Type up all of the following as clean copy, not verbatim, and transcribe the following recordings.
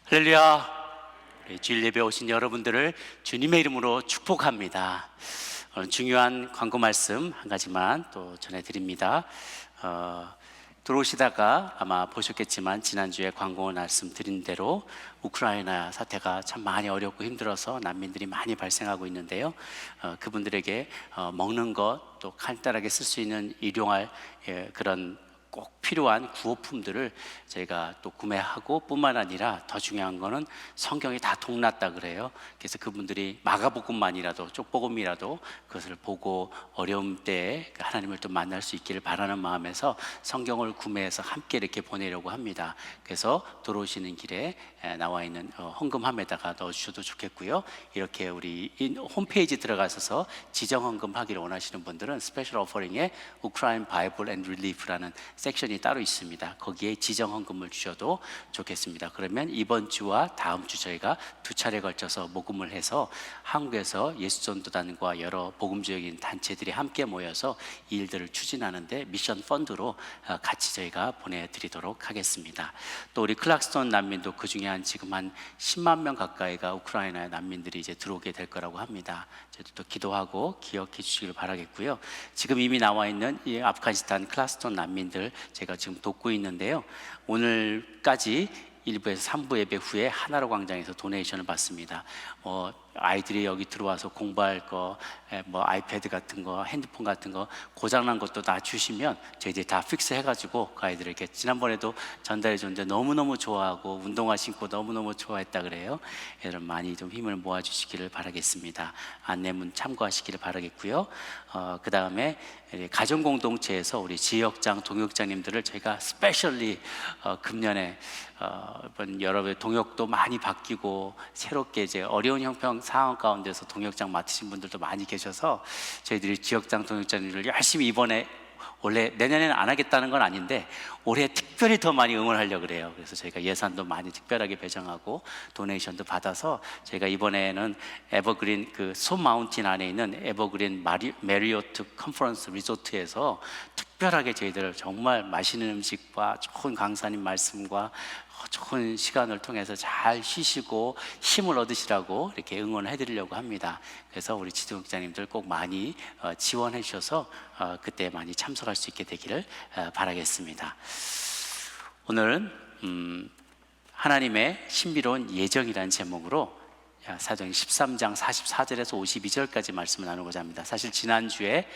할렐루야. 우리 주일 예배 오신 여러분들을 주님의 이름으로 축복합니다. 오늘 중요한 광고 말씀 한 가지만 또 전해드립니다. 들어오시다가 아마 보셨겠지만 지난주에 광고 말씀 드린 대로 우크라이나 사태가 참 많이 어렵고 힘들어서 난민들이 많이 발생하고 있는데요. 그분들에게 먹는 것, 또 간단하게 쓸 수 있는 일용할 그런 꼭 필요한 구호품들을 저희가 또 구매하고 뿐만 아니라 더 중요한 거는 성경이 다 동났다 그래요. 그래서 그분들이 마가복음만이라도 쪽복음이라도 그것을 보고 어려움 때에 하나님을 또 만날 수 있기를 바라는 마음에서 성경을 구매해서 함께 이렇게 보내려고 합니다. 그래서 들어오시는 길에 나와 있는 헌금함에다가 넣어주셔도 좋겠고요. 이렇게 우리 홈페이지 들어가셔서 지정 헌금하기를 원하시는 분들은 스페셜 오퍼링에 우크라이나 바이블 앤 릴리프라는 섹션이 따로 있습니다. 거기에 지정 헌금을 주셔도 좋겠습니다. 그러면 이번 주와 다음 주 저희가 두 차례 걸쳐서 모금을 해서 한국에서 예수전도단과 여러 복음적인 단체들이 함께 모여서 이 일들을 추진하는데 미션 펀드로 같이 저희가 보내드리도록 하겠습니다. 또 우리 클락스톤 난민도 그 중에 지금 한 10만 명 가까이가 우크라이나 난민들이 이제 들어오게 될 거라고 합니다. 저희도 기도하고 기억해 주시길 바라겠고요. 지금 이미 나와 있는 이 아프가니스탄 클락스톤 난민들 제가 지금 돕고 있는데요. 오늘까지 1부에서 3부 예배 후에 하나로 광장에서 도네이션을 받습니다. 아이들이 여기 들어와서 공부할 거, 아이패드 같은 거, 핸드폰 같은 거 고장난 것도 다 주시면 저희들이 다 픽스 해가지고 그 아이들에게 지난번에도 전달해 줬는데 너무너무 좋아하고 운동화 신고 너무너무 좋아했다 그래요. 여러분 많이 좀 힘을 모아주시기를 바라겠습니다. 안내문 참고하시기를 바라겠고요. 그 다음에 가정공동체에서 우리 지역장, 동역장님들을 저희가 스페셜리 금년에 이번 여러 동역도 많이 바뀌고 새롭게 이제 어려운 형편 상황 가운데서 동역장 맡으신 분들도 많이 계셔서 저희들이 지역장, 동역장님들을 열심히 이번에 원래 내년에는 안 하겠다는 건 아닌데 올해 특별히 더 많이 응원하려고 그래요. 그래서 저희가 예산도 많이 특별하게 배정하고 도네이션도 받아서 저희가 이번에는 에버그린 그 소마운틴 안에 있는 에버그린 메리어트 컨퍼런스 리조트에서 특별하게 저희들 정말 맛있는 음식과 좋은 강사님 말씀과 좋은 시간을 통해서 잘 쉬시고 힘을 얻으시라고 이렇게 응원을 해드리려고 합니다. 그래서 우리 지도국장님들 꼭 많이 지원해 주셔서 그때 많이 참석할 수 있게 되기를 바라겠습니다. 오늘은 하나님의 신비로운 예정이라는 제목으로 사도행 13장 44절에서 52절까지 말씀을 나누고자 합니다. 사실 지난주에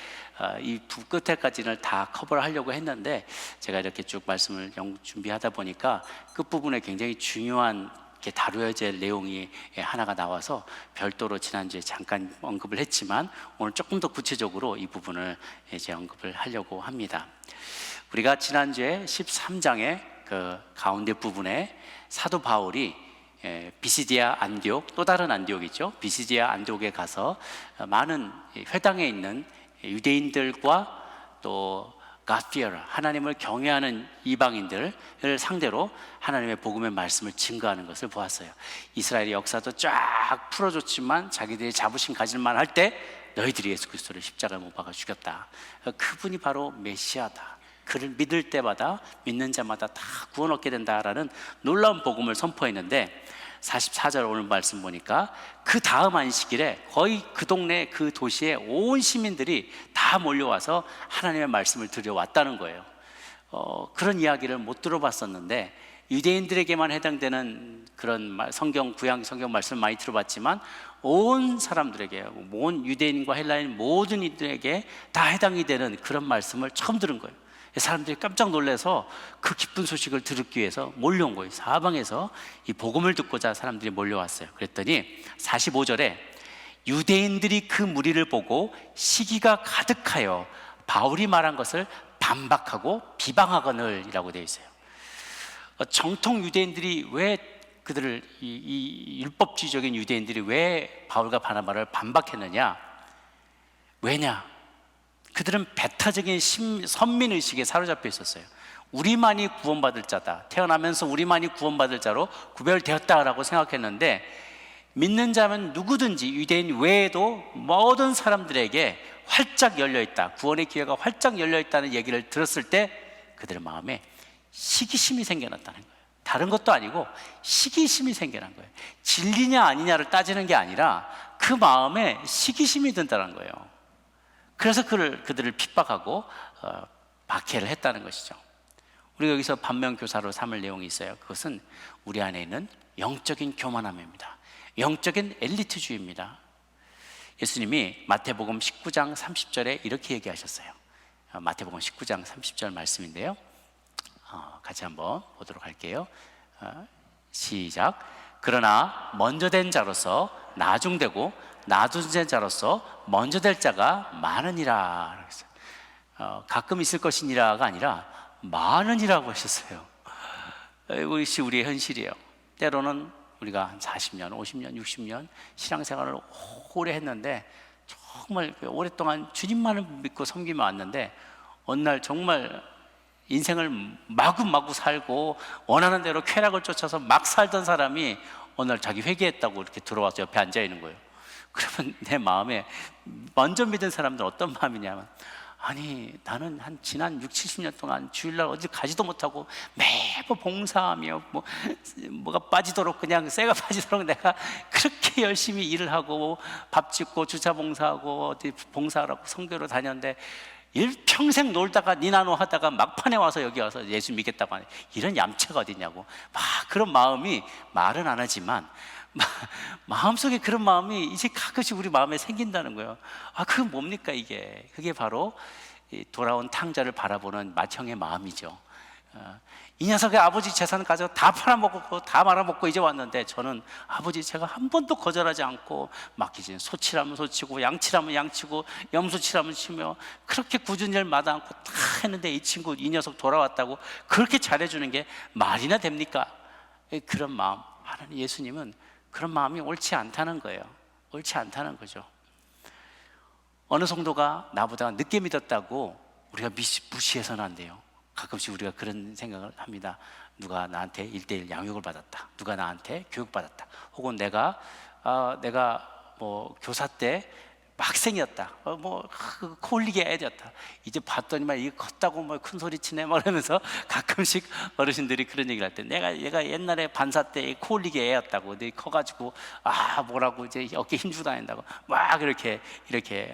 이 끝에까지는 다 커버를 하려고 했는데 제가 이렇게 쭉 말씀을 준비하다 보니까 끝부분에 굉장히 중요한 다루어야 될 내용이 하나가 나와서 별도로 지난주에 잠깐 언급을 했지만 오늘 조금 더 구체적으로 이 부분을 이제 언급을 하려고 합니다. 우리가 지난주에 13장의 그 가운데 부분에 사도 바울이 비시디아 안디옥, 또 다른 안디옥이죠. 비시디아 안디옥에 가서 많은 회당에 있는 유대인들과 또 갓피어라, 하나님을 경외하는 이방인들을 상대로 하나님의 복음의 말씀을 증거하는 것을 보았어요. 이스라엘의 역사도 쫙 풀어줬지만 자기들이 자부심 가질만 할 때 너희들이 예수 그리스도를 십자가에 못 박아 죽였다. 그분이 바로 메시아다. 그를 믿을 때마다 믿는 자마다 다 구원 얻게 된다라는 놀라운 복음을 선포했는데 44절 오늘 말씀 보니까 그 다음 안식일에 거의 그 동네 그 도시에 온 시민들이 다 몰려와서 하나님의 말씀을 들려왔다는 거예요. 그런 이야기를 못 들어봤었는데 유대인들에게만 해당되는 그런 성경 구약 성경 말씀을 많이 들어봤지만 온 사람들에게, 온 유대인과 헬라인 모든 이들에게 다 해당이 되는 그런 말씀을 처음 들은 거예요. 사람들이 깜짝 놀라서 그 기쁜 소식을 들기 위해서 몰려온 거예요. 사방에서 이 복음을 듣고자 사람들이 몰려왔어요. 그랬더니 45절에 유대인들이 그 무리를 보고 시기가 가득하여 바울이 말한 것을 반박하고 비방하거늘이라고 되어 있어요. 정통 유대인들이 왜 그들을 이 율법주의적인 유대인들이 왜 바울과 바나바를 반박했느냐? 왜냐? 그들은 배타적인 선민의식에 사로잡혀 있었어요. 우리만이 구원받을 자다, 태어나면서 우리만이 구원받을 자로 구별되었다라고 생각했는데 믿는 자면 누구든지 유대인 외에도 모든 사람들에게 활짝 열려있다, 구원의 기회가 활짝 열려있다는 얘기를 들었을 때 그들의 마음에 시기심이 생겨났다는 거예요. 다른 것도 아니고 시기심이 생겨난 거예요. 진리냐 아니냐를 따지는 게 아니라 그 마음에 시기심이 든다는 거예요. 그래서 그들을 핍박하고 박해를 했다는 것이죠. 우리가 여기서 반면교사로 삼을 내용이 있어요. 그것은 우리 안에 있는 영적인 교만함입니다. 영적인 엘리트주의입니다. 예수님이 마태복음 19장 30절에 이렇게 얘기하셨어요. 마태복음 19장 30절 말씀인데요, 같이 한번 보도록 할게요. 시작. 그러나 먼저 된 자로서 나중되고 나중된 자로서 먼저 될 자가 많으니라. 가끔 있을 것이니라가 아니라 많으니라고 하셨어요. 이것이 우리의 현실이에요. 때로는 우리가 한 40년, 50년, 60년 신앙생활을 오래 했는데 정말 오랫동안 주님만을 믿고 섬기며 왔는데 어느 날 정말 인생을 마구마구 살고 원하는 대로 쾌락을 쫓아서 막 살던 사람이 어느 날 자기 회개했다고 이렇게 들어와서 옆에 앉아 있는 거예요. 그러면 내 마음에 먼저 믿은 사람들은 어떤 마음이냐면, 아니 나는 한 지난 6, 70년 동안 주일날 어디 가지도 못하고 매번 봉사하며 뭐가 빠지도록 그냥 쇠가 빠지도록 내가 그렇게 열심히 일을 하고 밥 짓고 주차 봉사하고 어디 봉사하라고 선교로 다녔는데 일평생 놀다가 니나노 하다가 막판에 와서 여기 와서 예수 믿겠다고 하네. 이런 얌체가 어딨냐고 막 그런 마음이 말은 안 하지만 마음속에 그런 마음이 이제 가끔씩 우리 마음에 생긴다는 거예요. 그게 뭡니까 이게? 그게 바로 돌아온 탕자를 바라보는 맏형의 마음이죠. 이 녀석의 아버지 재산 가져가 다 팔아먹고 다 말아먹고 이제 왔는데 저는 아버지 제가 한 번도 거절하지 않고 맡기진 소치라면 소치고 양치라면 양치고 염소치라면 치며 그렇게 굳은 일 마다 않고 다 했는데 이 친구 이 녀석 돌아왔다고 그렇게 잘해주는 게 말이나 됩니까? 그런 마음, 하나님 예수님은 그런 마음이 옳지 않다는 거예요. 옳지 않다는 거죠. 어느 성도가 나보다 늦게 믿었다고 우리가 무시해서는 안 돼요. 가끔씩 우리가 그런 생각을 합니다. 누가 나한테 1:1 양육을 받았다, 누가 나한테 교육받았다, 혹은 내가 뭐 교사 때 학생이었다, 코 흘리게 애였다, 이제 봤더니만 이게 컸다고 뭐 큰 소리 치네 막 이러면서 가끔씩 어르신들이 그런 얘기를 할 때 얘가 옛날에 반사 때 코 흘리게 애였다고, 내 커가지고 뭐라고 이제 어깨 힘주고 다닌다고 막 이렇게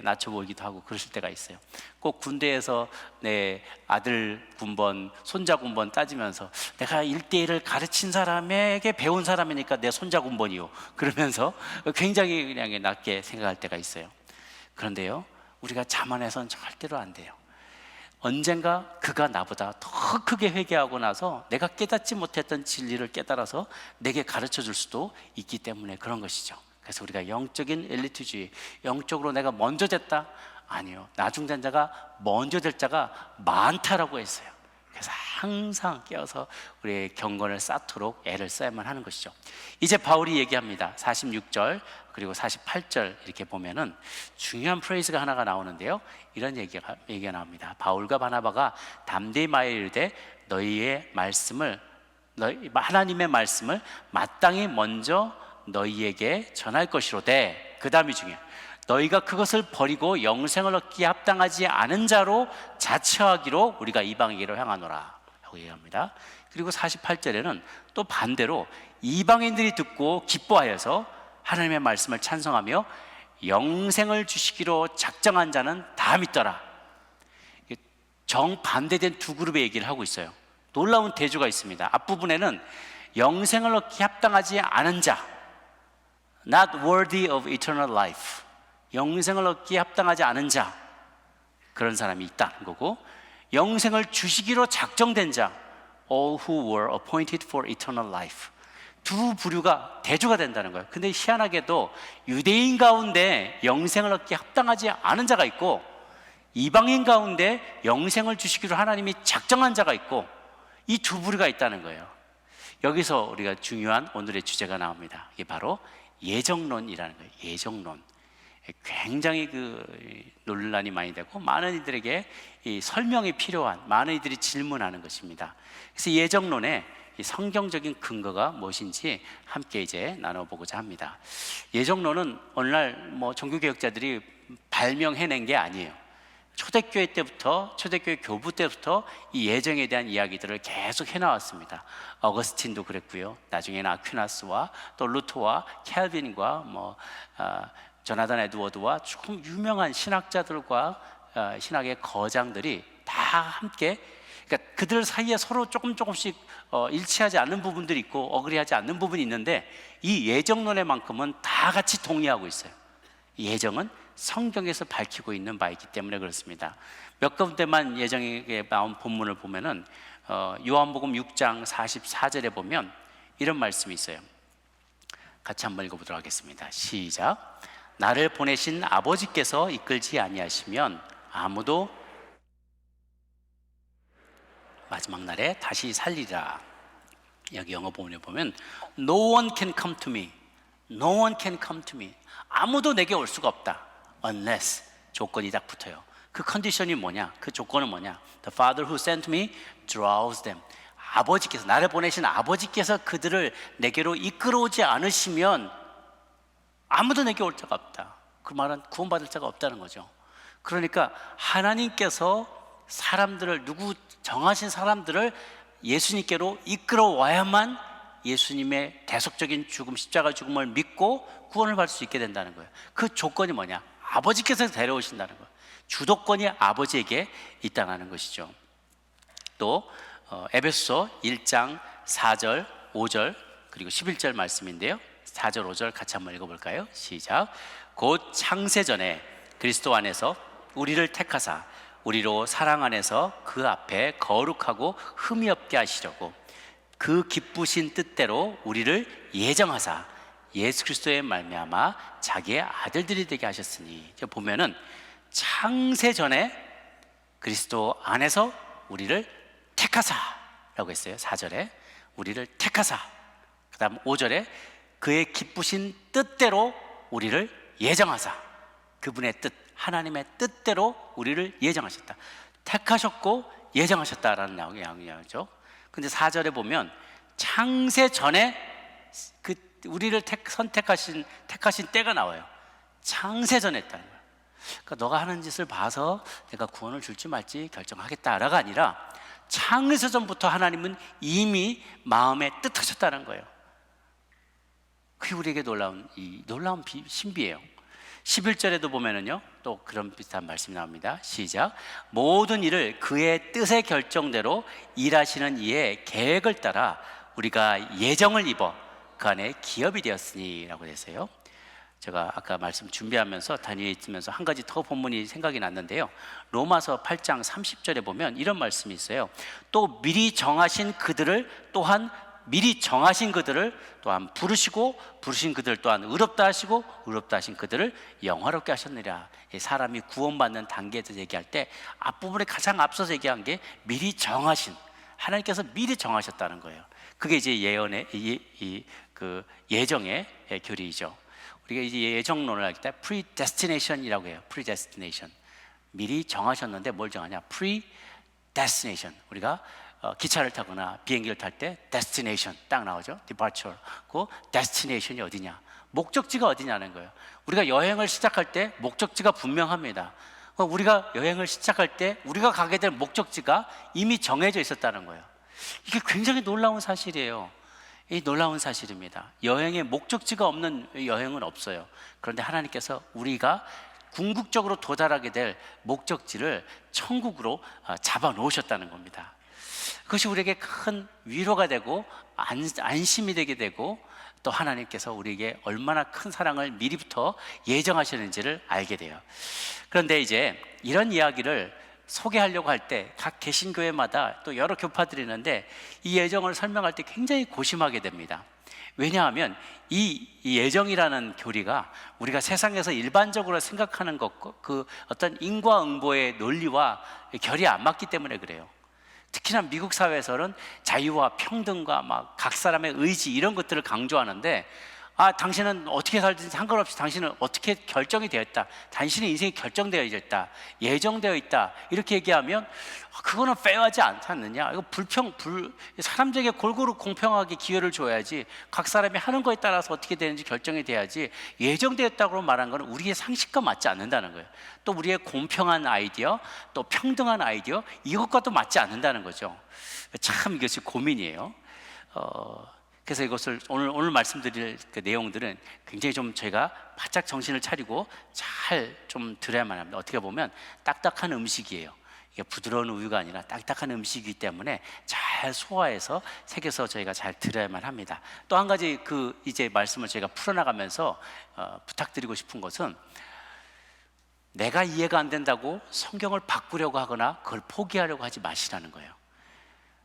낮춰 보이기도 하고 그러실 때가 있어요. 꼭 군대에서 내 아들 군번, 손자 군번 따지면서 내가 1:1을 가르친 사람에게 배운 사람이니까 내 손자 군번이요 그러면서 굉장히 그냥 낮게 생각할 때가 있어요. 그런데요, 우리가 자만해서는 절대로 안 돼요. 언젠가 그가 나보다 더 크게 회개하고 나서 내가 깨닫지 못했던 진리를 깨달아서 내게 가르쳐 줄 수도 있기 때문에 그런 것이죠. 그래서 우리가 영적인 엘리트주의, 영적으로 내가 먼저 됐다? 아니요, 나중된 자가 먼저 될 자가 많다라고 했어요. 그래서 항상 깨어서 우리의 경건을 쌓도록 애를 써야만 하는 것이죠. 이제 바울이 얘기합니다. 46절 그리고 48절 이렇게 보면은 중요한 프레이즈가 하나가 나오는데요, 이런 얘기가 나옵니다. 바울과 바나바가 담대히 말하되 하나님의 말씀을 마땅히 먼저 너희에게 전할 것이로되, 그 다음이 중요해요. 너희가 그것을 버리고 영생을 얻기에 합당하지 않은 자로 자처하기로 우리가 이방인에게로 향하노라 라고 얘기합니다. 그리고 48절에는 또 반대로 이방인들이 듣고 기뻐하여서 하나님의 말씀을 찬성하며 영생을 주시기로 작정한 자는 다 믿더라. 정반대된 두 그룹의 얘기를 하고 있어요. 놀라운 대조가 있습니다. 앞부분에는 영생을 얻기 합당하지 않은 자, not worthy of eternal life, 영생을 얻기에 합당하지 않은 자, 그런 사람이 있다는 거고, 영생을 주시기로 작정된 자, all who were appointed for eternal life, 두 부류가 대조가 된다는 거예요. 근데 희한하게도 유대인 가운데 영생을 얻기에 합당하지 않은 자가 있고, 이방인 가운데 영생을 주시기로 하나님이 작정한 자가 있고, 이 두 부류가 있다는 거예요. 여기서 우리가 중요한 오늘의 주제가 나옵니다. 이게 바로 예정론이라는 거예요. 예정론. 굉장히 논란이 많이 되고 많은 이들에게 이 설명이 필요한, 많은 이들이 질문하는 것입니다. 그래서 예정론의 이 성경적인 근거가 무엇인지 함께 이제 나눠보고자 합니다. 예정론은 오늘날 종교개혁자들이 발명해낸 게 아니에요. 초대교회 때부터, 초대교회 교부 때부터 이 예정에 대한 이야기들을 계속 해나왔습니다. 어거스틴도 그랬고요. 나중에는 아퀴나스와 또 루터와 캘빈과 조나단 에드워드와 조금 유명한 신학자들과 신학의 거장들이 다 함께, 그러니까 그들 사이에 서로 조금씩 일치하지 않는 부분들이 있고 어그리하지 않는 부분이 있는데, 이 예정론에만큼은 다 같이 동의하고 있어요. 이 예정은 성경에서 밝히고 있는 바이기 때문에 그렇습니다. 몇 군데만 예정에 나온 본문을 보면은 요한복음 6장 44절에 보면 이런 말씀이 있어요. 같이 한번 읽어보도록 하겠습니다. 시작. 나를 보내신 아버지께서 이끌지 아니하시면 아무도 마지막 날에 다시 살리라. 여기 영어 본문에 보면 No one can come to me. No one can come to me. 아무도 내게 올 수가 없다. Unless, 조건이 딱 붙어요. 그 컨디션이 뭐냐? 그 조건은 뭐냐? The Father who sent me draws them. 아버지께서, 나를 보내신 아버지께서 그들을 내게로 이끌어오지 않으시면 아무도 내게 올 자가 없다. 그 말은 구원받을 자가 없다는 거죠. 그러니까 하나님께서 사람들을, 정하신 사람들을 예수님께로 이끌어와야만 예수님의 대속적인 죽음, 십자가 죽음을 믿고 구원을 받을 수 있게 된다는 거예요. 그 조건이 뭐냐? 아버지께서 데려오신다는 거예요. 주도권이 아버지에게 있다는 것이죠. 또 에베소서 1장 4절, 5절 그리고 11절 말씀인데요, 4절, 5절 같이 한번 읽어볼까요? 시작. 곧 창세전에 그리스도 안에서 우리를 택하사 우리로 사랑 안에서 그 앞에 거룩하고 흠이 없게 하시려고 그 기쁘신 뜻대로 우리를 예정하사 예수 그리스도의 말미암아 자기의 아들들이 되게 하셨으니, 보면은 창세전에 그리스도 안에서 우리를 택하사라고 했어요. 4절에 우리를 택하사, 그 다음 5절에 그의 기쁘신 뜻대로 우리를 예정하사, 그분의 뜻, 하나님의 뜻대로 우리를 예정하셨다. 택하셨고 예정하셨다라는 양이죠. 근데 4절에 보면 창세 전에 그 우리를 택하신 때가 나와요. 창세 전에 했다는 거예요. 그러니까 너가 하는 짓을 봐서 내가 구원을 줄지 말지 결정하겠다라가 아니라 창세 전부터 하나님은 이미 마음에 뜻하셨다는 거예요. 그게 우리에게 놀라운 신비예요. 11절에도 보면은요, 또 그런 비슷한 말씀이 나옵니다. 시작. 모든 일을 그의 뜻의 결정대로 일하시는 이의 계획을 따라 우리가 예정을 입어 그 안에 기업이 되었으니 라고 했어요. 제가 아까 말씀 준비하면서 다니엘에 있으면서 한 가지 더 본문이 생각이 났는데요, 로마서 8장 30절에 보면 이런 말씀이 있어요. 또 미리 정하신 그들을 또한 부르시고 부르신 그들 또한 의롭다 하시고 의롭다 하신 그들을 영화롭게 하셨느니라. 사람이 구원받는 단계에서 얘기할 때 앞부분에 가장 앞서서 얘기한 게 미리 정하신, 하나님께서 미리 정하셨다는 거예요. 그게 이제 그 예정의 교리이죠. 우리가 이제 예정론을 할 때 predestination이라고 해요. predestination. 미리 정하셨는데 뭘 정하냐? predestination. 우리가 기차를 타거나 비행기를 탈 때 destination 딱 나오죠. departure. 그 destination이 어디냐? 목적지가 어디냐는 거예요. 우리가 여행을 시작할 때 목적지가 분명합니다. 우리가 여행을 시작할 때 우리가 가게 될 목적지가 이미 정해져 있었다는 거예요. 이게 굉장히 놀라운 사실이에요. 이 놀라운 사실입니다. 여행에 목적지가 없는 여행은 없어요. 그런데 하나님께서 우리가 궁극적으로 도달하게 될 목적지를 천국으로 잡아 놓으셨다는 겁니다. 그것이 우리에게 큰 위로가 되고 안심이 되게 되고, 또 하나님께서 우리에게 얼마나 큰 사랑을 미리부터 예정하시는지를 알게 돼요. 그런데 이제 이런 이야기를 소개하려고 할 때 각 개신교회마다 또 여러 교파들이 있는데 이 예정을 설명할 때 굉장히 고심하게 됩니다. 왜냐하면 이 예정이라는 교리가 우리가 세상에서 일반적으로 생각하는 것과 그 어떤 인과응보의 논리와 결이 안 맞기 때문에 그래요. 특히나 미국 사회에서는 자유와 평등과 막 각 사람의 의지 이런 것들을 강조하는데, 당신은 어떻게 살든지 상관없이 당신은 어떻게 결정이 되어 있다, 당신의 인생이 결정되어 있다, 예정되어 있다, 이렇게 얘기하면 그거는 페어하지 않지 않느냐. 이거 사람들에게 골고루 공평하게 기회를 줘야지, 각 사람이 하는 거에 따라서 어떻게 되는지 결정이 돼야지, 예정되었다고 말한 거는 우리의 상식과 맞지 않는다는 거예요. 또 우리의 공평한 아이디어, 또 평등한 아이디어, 이것과도 맞지 않는다는 거죠. 참 이것이 고민이에요. 그래서 이것을 오늘 말씀드릴 그 내용들은 굉장히 좀 저희가 바짝 정신을 차리고 잘 좀 들어야만 합니다. 어떻게 보면 딱딱한 음식이에요. 이게 부드러운 우유가 아니라 딱딱한 음식이기 때문에 잘 소화해서 새겨서 저희가 잘 들어야만 합니다. 또 한 가지 이제 말씀을 저희가 풀어나가면서 부탁드리고 싶은 것은, 내가 이해가 안 된다고 성경을 바꾸려고 하거나 그걸 포기하려고 하지 마시라는 거예요.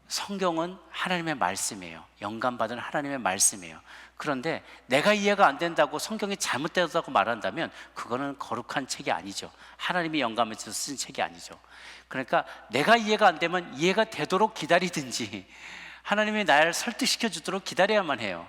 성경은 하나님의 말씀이에요. 영감받은 하나님의 말씀이에요. 그런데 내가 이해가 안 된다고 성경이 잘못되었다고 말한다면 그거는 거룩한 책이 아니죠. 하나님이 영감해서 쓴 책이 아니죠. 그러니까 내가 이해가 안 되면 이해가 되도록 기다리든지 하나님이 날 설득시켜 주도록 기다려야만 해요.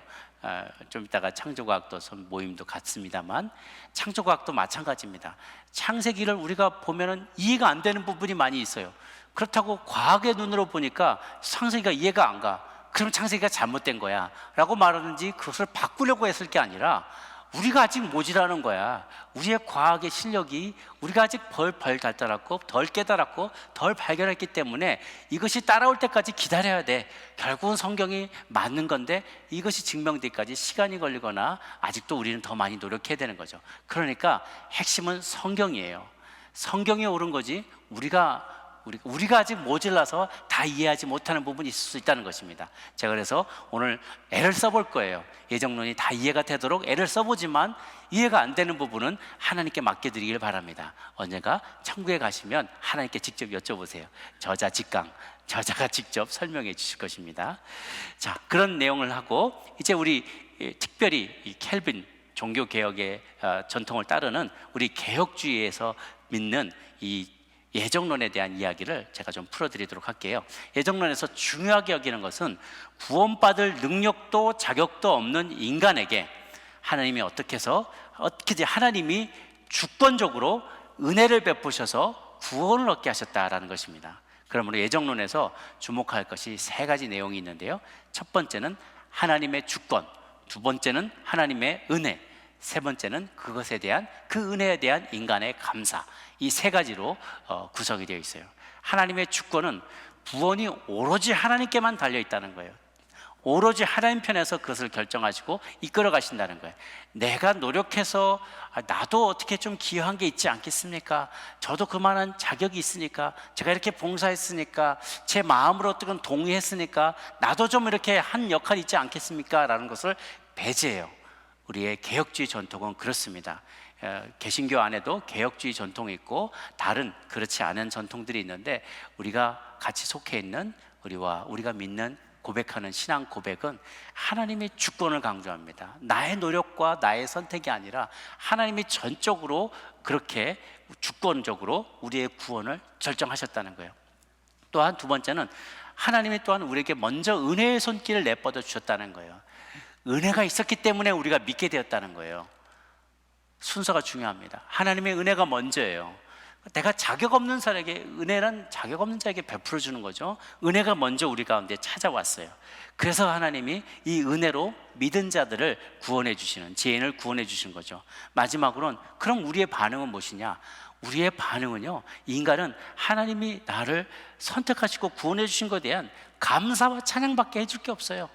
좀 이따가 창조과학도 모임도 같습니다만, 창조과학도 마찬가지입니다. 창세기를 우리가 보면은 이해가 안 되는 부분이 많이 있어요. 그렇다고 과학의 눈으로 보니까 창세기가 이해가 안 가, 그럼 창세기가 잘못된 거야 라고 말하는지, 그것을 바꾸려고 했을 게 아니라 우리가 아직 모자라는 거야. 우리의 과학의 실력이, 우리가 아직 덜 발달했고 덜 깨달았고 덜 발견했기 때문에 이것이 따라올 때까지 기다려야 돼. 결국은 성경이 맞는 건데 이것이 증명되기까지 시간이 걸리거나 아직도 우리는 더 많이 노력해야 되는 거죠. 그러니까 핵심은 성경이에요. 성경이 옳은 거지 우리가 아직 모자라서 다 이해하지 못하는 부분이 있을 수 있다는 것입니다. 제가 그래서 오늘 애를 써볼 거예요. 예정론이 다 이해가 되도록 애를 써보지만 이해가 안 되는 부분은 하나님께 맡겨드리길 바랍니다. 언젠가 천국에 가시면 하나님께 직접 여쭤보세요. 저자 직강, 저자가 직접 설명해 주실 것입니다. 자, 그런 내용을 하고 이제 우리 특별히 이 켈빈 종교개혁의 전통을 따르는 우리 개혁주의에서 믿는 이 예정론에 대한 이야기를 제가 좀 풀어드리도록 할게요. 예정론에서 중요하게 여기는 것은 구원받을 능력도 자격도 없는 인간에게 하나님이 어떻게 하나님이 주권적으로 은혜를 베푸셔서 구원을 얻게 하셨다라는 것입니다. 그러므로 예정론에서 주목할 것이 세 가지 내용이 있는데요. 첫 번째는 하나님의 주권, 두 번째는 하나님의 은혜, 세 번째는 그것에 대한, 그 은혜에 대한 인간의 감사, 이 세 가지로 구성이 되어 있어요. 하나님의 주권은 구원이 오로지 하나님께만 달려 있다는 거예요. 오로지 하나님 편에서 그것을 결정하시고 이끌어 가신다는 거예요. 내가 노력해서 나도 어떻게 좀 기여한 게 있지 않겠습니까? 저도 그만한 자격이 있으니까, 제가 이렇게 봉사했으니까, 제 마음으로 어떻게 동의했으니까 나도 좀 이렇게 한 역할이 있지 않겠습니까? 라는 것을 배제해요. 우리의 개혁주의 전통은 그렇습니다. 개신교 안에도 개혁주의 전통이 있고 다른 그렇지 않은 전통들이 있는데, 우리가 같이 속해 있는 우리가 믿는 고백하는 신앙 고백은 하나님의 주권을 강조합니다. 나의 노력과 나의 선택이 아니라 하나님이 전적으로 그렇게 주권적으로 우리의 구원을 결정하셨다는 거예요. 또한 두 번째는 하나님이 또한 우리에게 먼저 은혜의 손길을 내뻗어 주셨다는 거예요. 은혜가 있었기 때문에 우리가 믿게 되었다는 거예요. 순서가 중요합니다. 하나님의 은혜가 먼저예요. 내가 자격 없는 사람에게, 은혜는 자격 없는 자에게 베풀어 주는 거죠. 은혜가 먼저 우리 가운데 찾아왔어요. 그래서 하나님이 이 은혜로 믿은 자들을 구원해 주시는, 죄인을 구원해 주시는 거죠. 마지막으로는 그럼 우리의 반응은 무엇이냐? 우리의 반응은요, 인간은 하나님이 나를 선택하시고 구원해 주신 것에 대한 감사와 찬양밖에 해줄 게 없어요.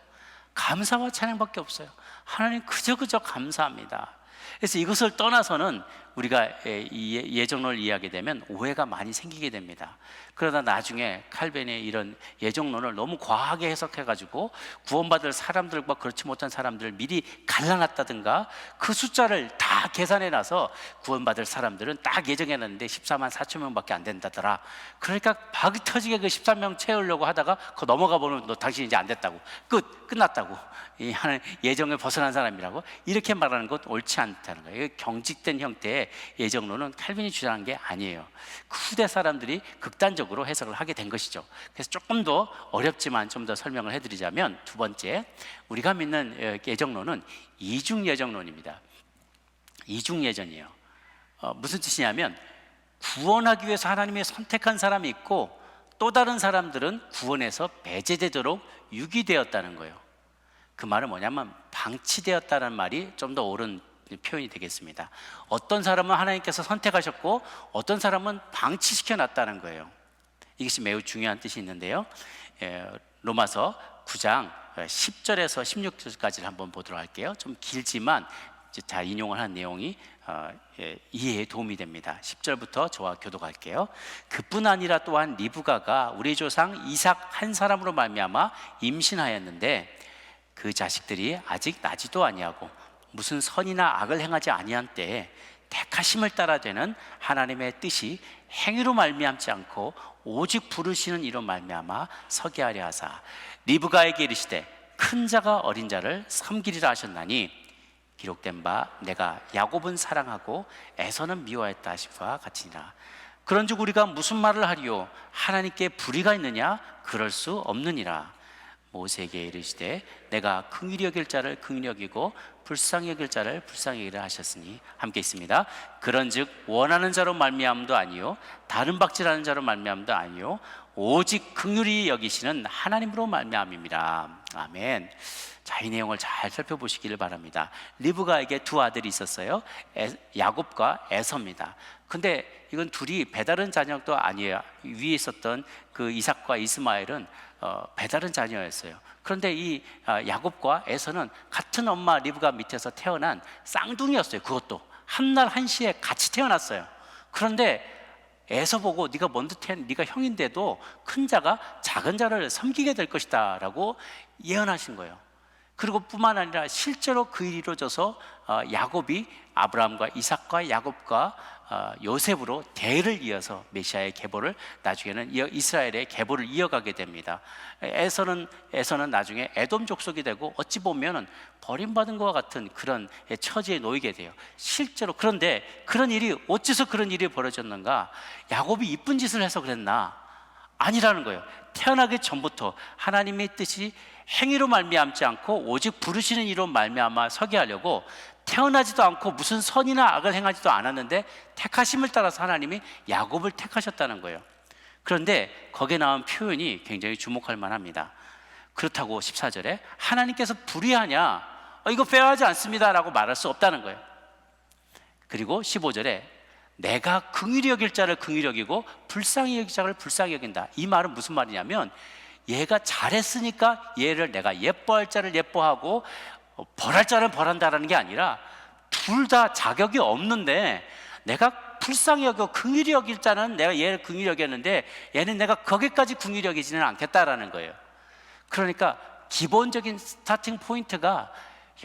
감사와 찬양밖에 없어요. 하나님 그저 감사합니다. 그래서 이것을 떠나서는 우리가 예정론을 이해하게 되면 오해가 많이 생기게 됩니다. 그러다 나중에 칼빈의 이런 예정론을 너무 과하게 해석해가지고 구원받을 사람들과 그렇지 못한 사람들을 미리 갈라놨다든가 그 숫자를 다 다 계산해 놔서 구원받을 사람들은 딱 예정해 놨는데 14만 4천 명밖에 안 된다더라. 그러니까 박 터지게 그 13명 채우려고 하다가 그 넘어가 보면 너 당신 이제 안 됐다고, 끝났다고, 이 하는 예정을 벗어난 사람이라고 이렇게 말하는 것 옳지 않다는 거예요. 이게 경직된 형태의 예정론은 칼빈이 주장한 게 아니에요. 그 후대 사람들이 극단적으로 해석을 하게 된 것이죠. 그래서 조금 더 어렵지만 좀 더 설명을 해드리자면, 두 번째, 우리가 믿는 예정론은 이중 예정론입니다. 이중 예정이에요. 무슨 뜻이냐면, 구원하기 위해서 하나님이 선택한 사람이 있고 또 다른 사람들은 구원에서 배제되도록 유기되었다는 거예요. 그 말은 뭐냐면 방치되었다는 말이 좀 더 옳은 표현이 되겠습니다. 어떤 사람은 하나님께서 선택하셨고 어떤 사람은 방치시켜 놨다는 거예요. 이것이 매우 중요한 뜻이 있는데요, 로마서 9장 10절에서 16절까지를 한번 보도록 할게요. 좀 길지만 잘 인용을 한 내용이 이해에 도움이 됩니다. 10절부터 저와 교독할게요. 그뿐 아니라 또한 리브가가 우리 조상 이삭 한 사람으로 말미암아 임신하였는데 그 자식들이 아직 나지도 아니하고 무슨 선이나 악을 행하지 아니한 때에 택하심을 따라 되는 하나님의 뜻이 행위로 말미암지 않고 오직 부르시는 이로 말미암아 서게 하려 하사 리브가에게 이르시되 큰 자가 어린 자를 섬기리라 하셨나니 기록된 바 내가 야곱은 사랑하고 에서는 미워했다 하심과 같으니라. 그런즉 우리가 무슨 말을 하리요? 하나님께 불의가 있느냐? 그럴 수 없느니라. 모세에게 이르시되 내가 긍휼히 여길 자를 긍휼히 여기고 불쌍히 여길 자를 불쌍히 여기라 하셨으니, 함께 있습니다. 그런즉 원하는 자로 말미암도 아니요 다른 박질하는 자로 말미암도 아니요 오직 긍휼히 여기시는 하나님으로 말미암입니다. 아멘. 자, 이 내용을 잘 살펴보시기를 바랍니다. 리브가에게 두 아들이 있었어요. 야곱과 에서입니다. 근데 이건 둘이 배다른 자녀도 아니에요. 위에 있었던 그 이삭과 이스마엘은 배다른 자녀였어요. 그런데 이 야곱과 에서는 같은 엄마 리브가 밑에서 태어난 쌍둥이였어요. 그것도 한날 한시에 같이 태어났어요. 그런데 에서 보고 네가 먼저 네가 형인데도 큰 자가 작은 자를 섬기게 될 것이다 라고 예언하신 거예요. 그리고 뿐만 아니라 실제로 그 일이 이루어져서 야곱이 아브라함과 이삭과 야곱과 요셉으로 대를 이어서 메시아의 계보를, 나중에는 이스라엘의 계보를 이어가게 됩니다. 에서는 나중에 에돔 족속이 되고 어찌 보면 버림받은 것과 같은 그런 처지에 놓이게 돼요. 실제로. 그런데 그런 일이 어째서 그런 일이 벌어졌는가? 야곱이 이쁜 짓을 해서 그랬나? 아니라는 거예요. 태어나기 전부터 하나님의 뜻이 행위로 말미암지 않고 오직 부르시는 이로 말미암아 서게 하려고 태어나지도 않고 무슨 선이나 악을 행하지도 않았는데 택하심을 따라서 하나님이 야곱을 택하셨다는 거예요. 그런데 거기에 나온 표현이 굉장히 주목할 만합니다. 그렇다고 14절에 하나님께서 불의하냐? 이거 빼야하지 않습니다 라고 말할 수 없다는 거예요. 그리고 15절에 내가 긍휼히 여길 자를 긍휼히 여기고 불쌍히 여길 자를 불쌍히 여긴다. 이 말은 무슨 말이냐면, 얘가 잘했으니까 얘를 내가 예뻐할 자를 예뻐하고 벌할 자를 벌한다라는 게 아니라, 둘 다 자격이 없는데 내가 불쌍히 여기고 긍휼히 여길 자는 내가 얘를 긍휼히 여겼는데 얘는 내가 거기까지 긍휼히 여기지는 않겠다라는 거예요. 그러니까 기본적인 스타팅 포인트가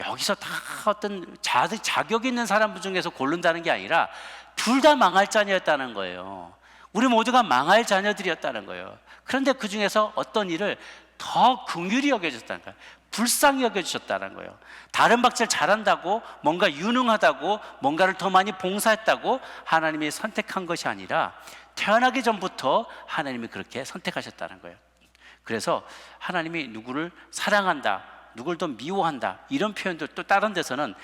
여기서 다 어떤 자격 있는 사람 중에서 고른다는 게 아니라 둘 다 망할 자녀였다는 거예요. 우리 모두가 망할 자녀들이었다는 거예요. 그런데 그 중에서 어떤 일을 더 긍휼히 여겨주셨다는 거예요. 불쌍히 여겨주셨다는 거예요. 다른 박질 잘한다고, 뭔가 유능하다고, 뭔가를 더 많이 봉사했다고 하나님이 선택한 것이 아니라 태어나기 전부터 하나님이 그렇게 선택하셨다는 거예요. 그래서 하나님이 누구를 사랑한다, 누구를 더 미워한다, 이런 표현도 또 다른 데서는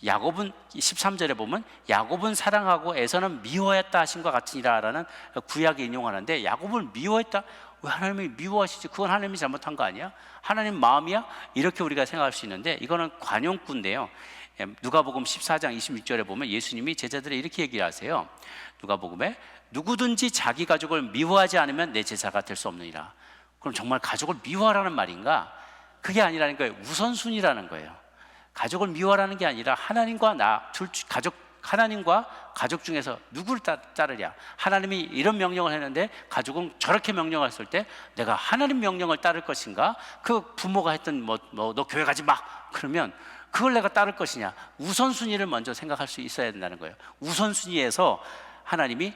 야곱은 13절에 보면 야곱은 사랑하고 에서는 미워했다 하신 것 같으니라 라는 구약에 인용하는데, 야곱을 미워했다? 왜 하나님이 미워하시지? 그건 하나님이 잘못한 거 아니야? 하나님 마음이야? 이렇게 우리가 생각할 수 있는데, 이거는 관용구인데요. 누가복음 14장 26절에 보면 예수님이 제자들에 이렇게 얘기하세요. 누가복음에 누구든지 자기 가족을 미워하지 않으면 내 제자가 될 수 없느니라. 그럼 정말 가족을 미워하라는 말인가? 그게 아니라는 거예요. 우선순위라는 거예요. 가족을 미워하라는 게 아니라 하나님과 나 가족 하나님과 가족 중에서 누구를 따르랴? 하나님이 이런 명령을 했는데 가족은 저렇게 명령을 했을 때 내가 하나님 명령을 따를 것인가? 그 부모가 했던 너 교회 가지 마 그러면 그걸 내가 따를 것이냐? 우선순위를 먼저 생각할 수 있어야 된다는 거예요. 우선순위에서 하나님이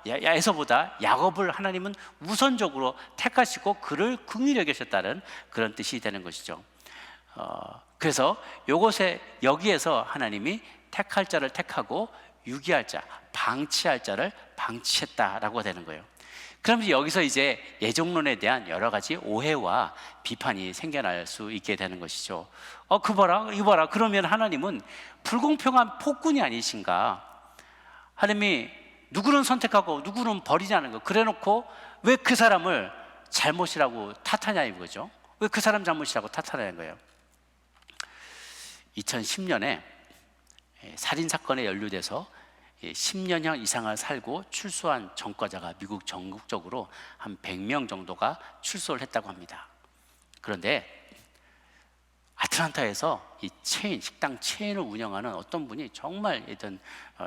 에서보다 야곱을 하나님은 우선적으로 택하시고 그를 긍휼히 여기셨다는 그런 뜻이 되는 것이죠. 그래서 여기에서 하나님이 택할 자를 택하고 유기할 자, 방치할 자를 방치했다라고 되는 거예요. 그럼 여기서 이제 예정론에 대한 여러 가지 오해와 비판이 생겨날 수 있게 되는 것이죠. 그 봐라, 이거 봐라. 그러면 하나님은 불공평한 폭군이 아니신가? 하나님이 누구는 선택하고 누구는 버리자는 거. 그래놓고 왜 그 사람을 잘못이라고 탓하냐 이거죠. 왜 그 사람 잘못이라고 탓하냐는 거예요. 2010년에 살인사건에 연루돼서 10년형 이상을 살고 출소한 전과자가 미국 전국적으로 한 100명 정도가 출소를 했다고 합니다. 그런데 아틀란타에서 이 식당 체인을 운영하는 어떤 분이 정말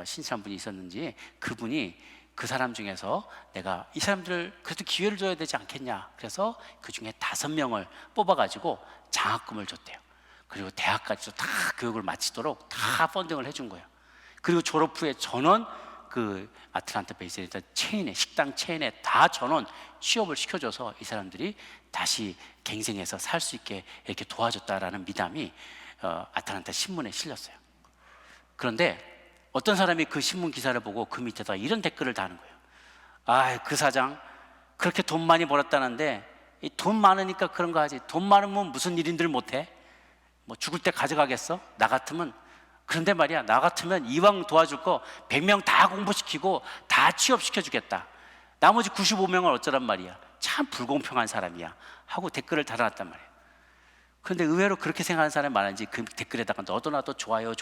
신실한 분이 있었는지 그분이 그 사람 중에서 내가 이 사람들 그래도 기회를 줘야 되지 않겠냐 그래서 그 중에 5명을 뽑아가지고 장학금을 줬대요. 그리고 대학까지도 다 교육을 마치도록 다 펀딩을 해준 거예요. 그리고 졸업 후에 전원 그 아틀란타 베이스에 있던 식당 체인에 다 전원 취업을 시켜줘서 이 사람들이 다시 갱생해서 살 수 있게 이렇게 도와줬다라는 미담이 아틀란타 신문에 실렸어요. 그런데 어떤 사람이 그 신문 기사를 보고 그 밑에다 이런 댓글을 다는 거예요. 그 사장 그렇게 돈 많이 벌었다는데 돈 많으니까 그런 거 하지. 돈 많으면 무슨 일인들 못해? 뭐 죽을 때 가져가겠어? 나 같으면. 그런데 말이야, 나 같으면 이왕 도와줄 거 100명 다 공부시키고 다 취업시켜주겠다. 나머지 95명을 어쩌란 말이야. 참 불공평한 사람이야 하고 댓글을 달아놨단 말이에요. 그런데 의외로 그렇게 생각하는 사람이 많은지 그 댓글에다가 너도 나도 좋아요를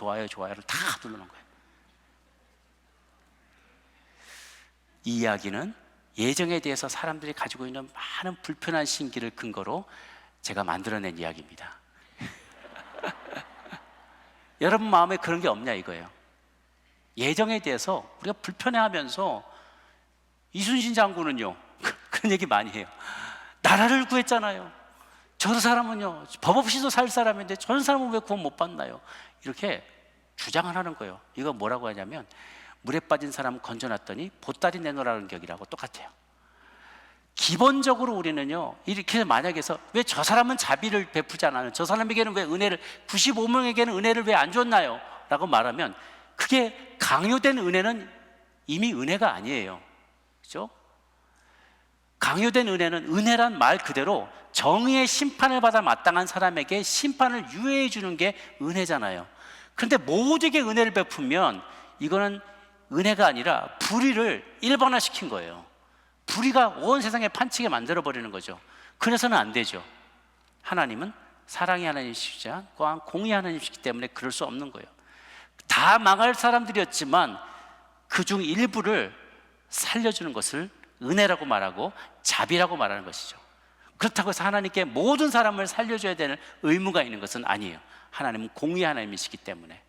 다 누르는 거예요. 이 이야기는 예정에 대해서 사람들이 가지고 있는 많은 불편한 신기를 근거로 제가 만들어낸 이야기입니다. 여러분 마음에 그런 게 없냐 이거예요. 예정에 대해서 우리가 불편해하면서 이순신 장군은요 그런 얘기 많이 해요. 나라를 구했잖아요. 저 사람은요 법 없이도 살 사람인데 저 사람은 왜 구원 못 받나요? 이렇게 주장을 하는 거예요. 이거 뭐라고 하냐면 물에 빠진 사람 건져놨더니 보따리 내놓으라는 격이라고 똑같아요. 기본적으로 우리는요 이렇게 만약에서 왜 저 사람은 자비를 베풀지 않아요? 저 사람에게는 왜 95명에게는 은혜를 왜 안 줬나요? 라고 말하면 그게 강요된 은혜는 이미 은혜가 아니에요. 그렇죠? 강요된 은혜는 은혜란 말 그대로 정의의 심판을 받아 마땅한 사람에게 심판을 유예해 주는 게 은혜잖아요. 그런데 모두에게 은혜를 베푸면 이거는 은혜가 아니라 불의를 일반화시킨 거예요. 불의가 온 세상에 판치게 만들어버리는 거죠. 그래서는 안 되죠. 하나님은 사랑의 하나님이시자 또한 공의의 하나님이시기 때문에 그럴 수 없는 거예요. 다 망할 사람들이었지만 그중 일부를 살려주는 것을 은혜라고 말하고 자비라고 말하는 것이죠. 그렇다고 해서 하나님께 모든 사람을 살려줘야 되는 의무가 있는 것은 아니에요. 하나님은 공의의 하나님이시기 때문에.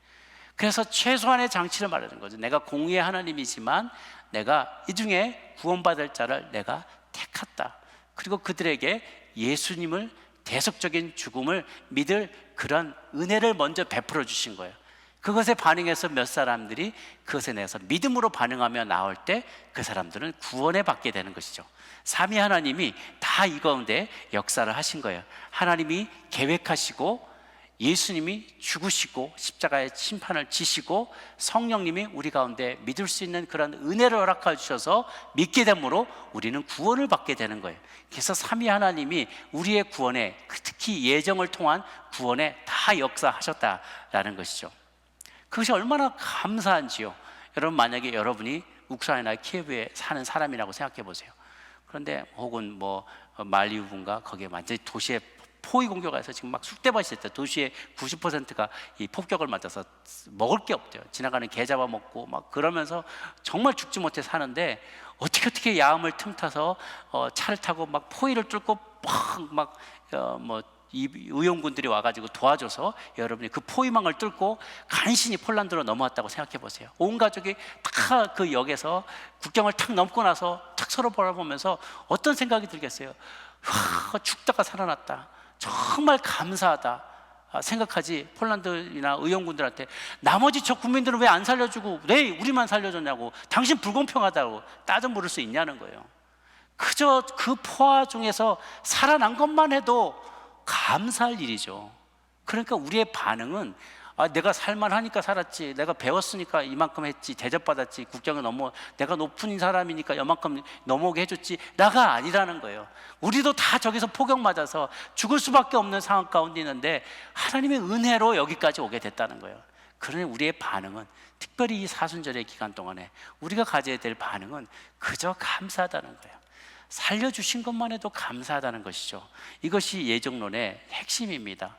그래서 최소한의 장치를 말하는 거죠. 내가 공의의 하나님이지만 내가 이 중에 구원받을 자를 내가 택했다. 그리고 그들에게 예수님을 대속적인 죽음을 믿을 그런 은혜를 먼저 베풀어 주신 거예요. 그것에 반응해서 몇 사람들이 그것에 대해서 믿음으로 반응하며 나올 때 그 사람들은 구원에 받게 되는 것이죠. 삼위 하나님이 다 이 가운데 역사를 하신 거예요. 하나님이 계획하시고 예수님이 죽으시고 십자가의 심판을 지시고 성령님이 우리 가운데 믿을 수 있는 그런 은혜를 허락해 주셔서 믿게 되므로 우리는 구원을 받게 되는 거예요. 그래서 삼위 하나님이 우리의 구원에 특히 예정을 통한 구원에 다 역사하셨다라는 것이죠. 그것이 얼마나 감사한지요. 여러분 만약에 여러분이 우크라이나 키예브에 사는 사람이라고 생각해 보세요. 그런데 혹은 말리우분가 거기에 완전히 도시에 포위 공격해서 지금 막 쑥대밭이 됐다. 도시의 90%가 이 폭격을 맞아서 먹을 게 없대요. 지나가는 개 잡아먹고 막 그러면서 정말 죽지 못해 사는데 어떻게 야음을 틈타서 차를 타고 막 포위를 뚫고 막 이 의용군들이 와가지고 도와줘서 여러분이 그 포위망을 뚫고 간신히 폴란드로 넘어왔다고 생각해 보세요. 온 가족이 다 그 역에서 국경을 탁 넘고 나서 탁 서로 바라보면서 어떤 생각이 들겠어요? 와, 죽다가 살아났다, 정말 감사하다 생각하지, 폴란드나 의용군들한테 나머지 저 국민들은 왜 안 살려주고 왜 우리만 살려줬냐고, 당신 불공평하다고 따져 물을 수 있냐는 거예요. 그저 그 포화 중에서 살아난 것만 해도 감사할 일이죠. 그러니까 우리의 반응은 내가 살만하니까 살았지, 내가 배웠으니까 이만큼 했지, 대접받았지, 국경에 내가 높은 사람이니까 이만큼 넘어오게 해줬지 나가 아니라는 거예요. 우리도 다 저기서 폭격 맞아서 죽을 수밖에 없는 상황 가운데 있는데 하나님의 은혜로 여기까지 오게 됐다는 거예요. 그러니 우리의 반응은, 특별히 이 사순절의 기간 동안에 우리가 가져야 될 반응은 그저 감사하다는 거예요. 살려주신 것만 해도 감사하다는 것이죠. 이것이 예정론의 핵심입니다.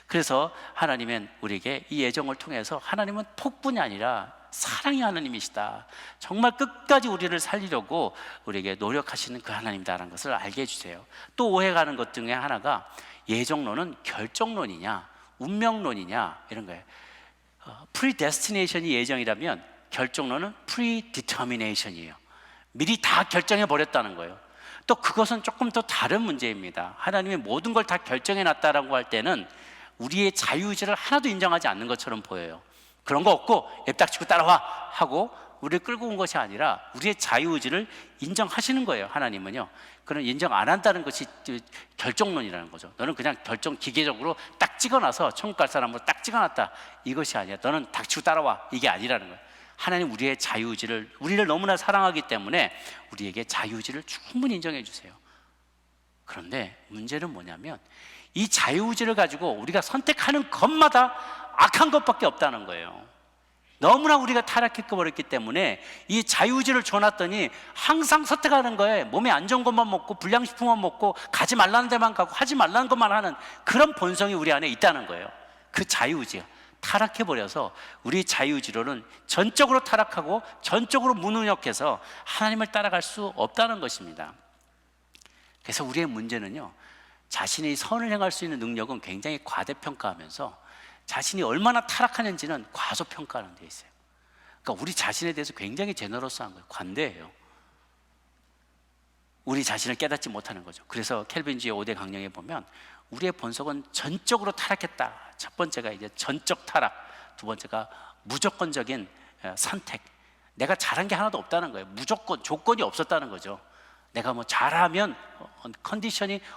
그래서 하나님은 우리에게 이 예정을 통해서, 하나님은 폭뿐이 아니라 사랑의 하나님이시다, 정말 끝까지 우리를 살리려고 우리에게 노력하시는 그 하나님이다라는 것을 알게 해주세요. 또 오해가는 것 중에 하나가, 예정론은 결정론이냐 운명론이냐 이런 거예요. predestination이 예정이라면 결정론은 predetermination이에요. 미리 다 결정해 버렸다는 거예요. 또 그것은 조금 더 다른 문제입니다. 하나님이 모든 걸 다 결정해 놨다라고 할 때는 우리의 자유의지를 하나도 인정하지 않는 것처럼 보여요. 그런 거 없고 앱닥치고 따라와 하고 우리를 끌고 온 것이 아니라 우리의 자유의지를 인정하시는 거예요. 하나님은요. 그런 인정 안 한다는 것이 결정론이라는 거죠. 너는 그냥 결정 기계적으로 딱 찍어놔서 천국 갈 사람으로 딱 찍어놨다, 이것이 아니야. 너는 닥치고 따라와, 이게 아니라는 거예요. 하나님 우리의 자유의지를, 우리를 너무나 사랑하기 때문에 우리에게 자유의지를 충분히 인정해 주세요. 그런데 문제는 뭐냐면 이 자유의지를 가지고 우리가 선택하는 것마다 악한 것밖에 없다는 거예요. 너무나 우리가 타락해 버렸기 때문에 이 자유의지를 줘놨더니 항상 선택하는 거에 몸에 안 좋은 것만 먹고 불량식품만 먹고 가지 말라는 데만 가고 하지 말라는 것만 하는 그런 본성이 우리 안에 있다는 거예요. 그 자유의지가 타락해 버려서 우리 자유의지로는 전적으로 타락하고 전적으로 무능력해서 하나님을 따라갈 수 없다는 것입니다. 그래서 우리의 문제는요, 자신이 선을 행할 수 있는 능력은 굉장히 과대평가하면서 자신이 얼마나 타락하는지는 과소평가하는 데 있어요. 그러니까 우리 자신에 대해서 굉장히 제너러스한 거예요. 관대해요. 우리 자신을 깨닫지 못하는 거죠. 그래서 켈빈주의 5대 강령에 보면 우리의 본성은 전적으로 타락했다. 첫 번째가 이제 전적 타락, 두 번째가 무조건적인 선택. 내가 잘한 게 하나도 없다는 거예요. 무조건 조건이 없었다는 거죠. 내가 뭐 잘하면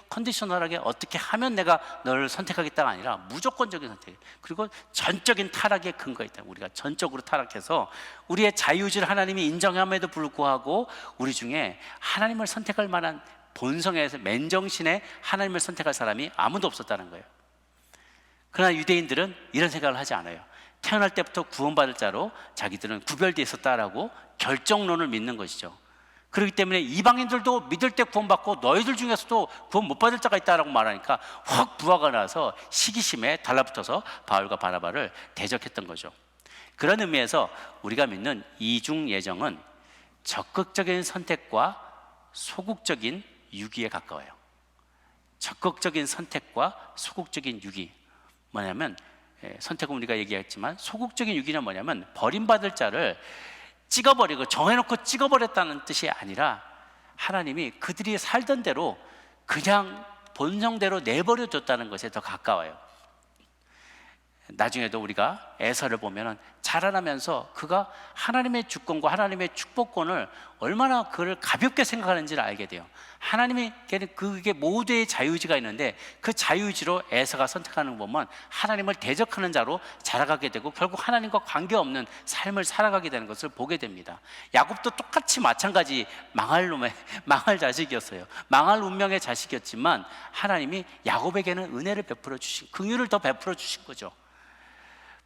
컨디셔널하게 어떻게 하면 내가 너를 선택하겠다가 아니라 무조건적인 선택. 그리고 전적인 타락의 근거가 있다. 우리가 전적으로 타락해서 우리의 자유의지를 하나님이 인정함에도 불구하고 우리 중에 하나님을 선택할 만한 본성에서 맨정신에 하나님을 선택할 사람이 아무도 없었다는 거예요. 그러나 유대인들은 이런 생각을 하지 않아요. 태어날 때부터 구원받을 자로 자기들은 구별되어 있었다라고 결정론을 믿는 것이죠. 그렇기 때문에 이방인들도 믿을 때 구원받고 너희들 중에서도 구원 못 받을 자가 있다라고 말하니까 확 부하가 나서 시기심에 달라붙어서 바울과 바나바를 대적했던 거죠. 그런 의미에서 우리가 믿는 이중 예정은 적극적인 선택과 소극적인 유기에 가까워요. 적극적인 선택과 소극적인 유기, 뭐냐면 선택은 우리가 얘기했지만 소극적인 유기는 뭐냐면 버림받을 자를 찍어버리고 정해놓고 찍어버렸다는 뜻이 아니라 하나님이 그들이 살던 대로 그냥 본성대로 내버려뒀다는 것에 더 가까워요. 나중에도 우리가 에서를 보면 자라나면서 그가 하나님의 주권과 하나님의 축복권을 얼마나 그를 가볍게 생각하는지를 알게 돼요. 하나님께는 그게 모두의 자유의지가 있는데 그 자유의지로 에서가 선택하는 거 보면 하나님을 대적하는 자로 자라가게 되고 결국 하나님과 관계없는 삶을 살아가게 되는 것을 보게 됩니다. 야곱도 똑같이 마찬가지 망할 자식이었어요. 망할 운명의 자식이었지만 하나님이 야곱에게는 은혜를 베풀어 주신, 긍휼을 더 베풀어 주신 거죠.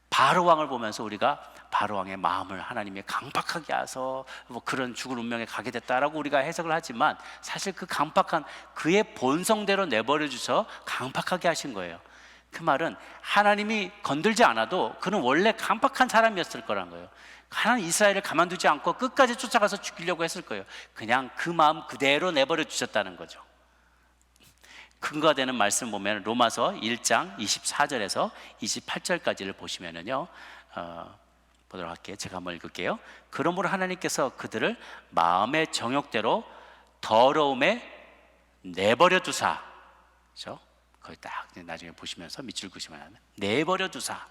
바로 왕을 보면서 우리가 바로 왕의 마음을 하나님이 강박하게 해서 뭐 그런 죽을 운명에 가게 됐다라고 우리가 해석을 하지만 사실 그 강박한 그의 본성대로 내버려 주셔서 강박하게 하신 거예요. 그 말은 하나님이 건들지 않아도 그는 원래 강박한 사람이었을 거란 거예요. 하나님 이스라엘을 가만두지 않고 끝까지 쫓아가서 죽이려고 했을 거예요. 그냥 그 마음 그대로 내버려 주셨다는 거죠. 근거가 되는 말씀 보면 로마서 1장 24절에서 28절까지를 보시면은요, 보도록 할게요. 제가 한번 읽을게요. 그러므로 하나님께서 그들을 마음의 정욕대로 더러움에 내버려 두사, 그렇죠? 거기 딱 나중에 보시면서 밑줄 그시면 하면 내버려 두사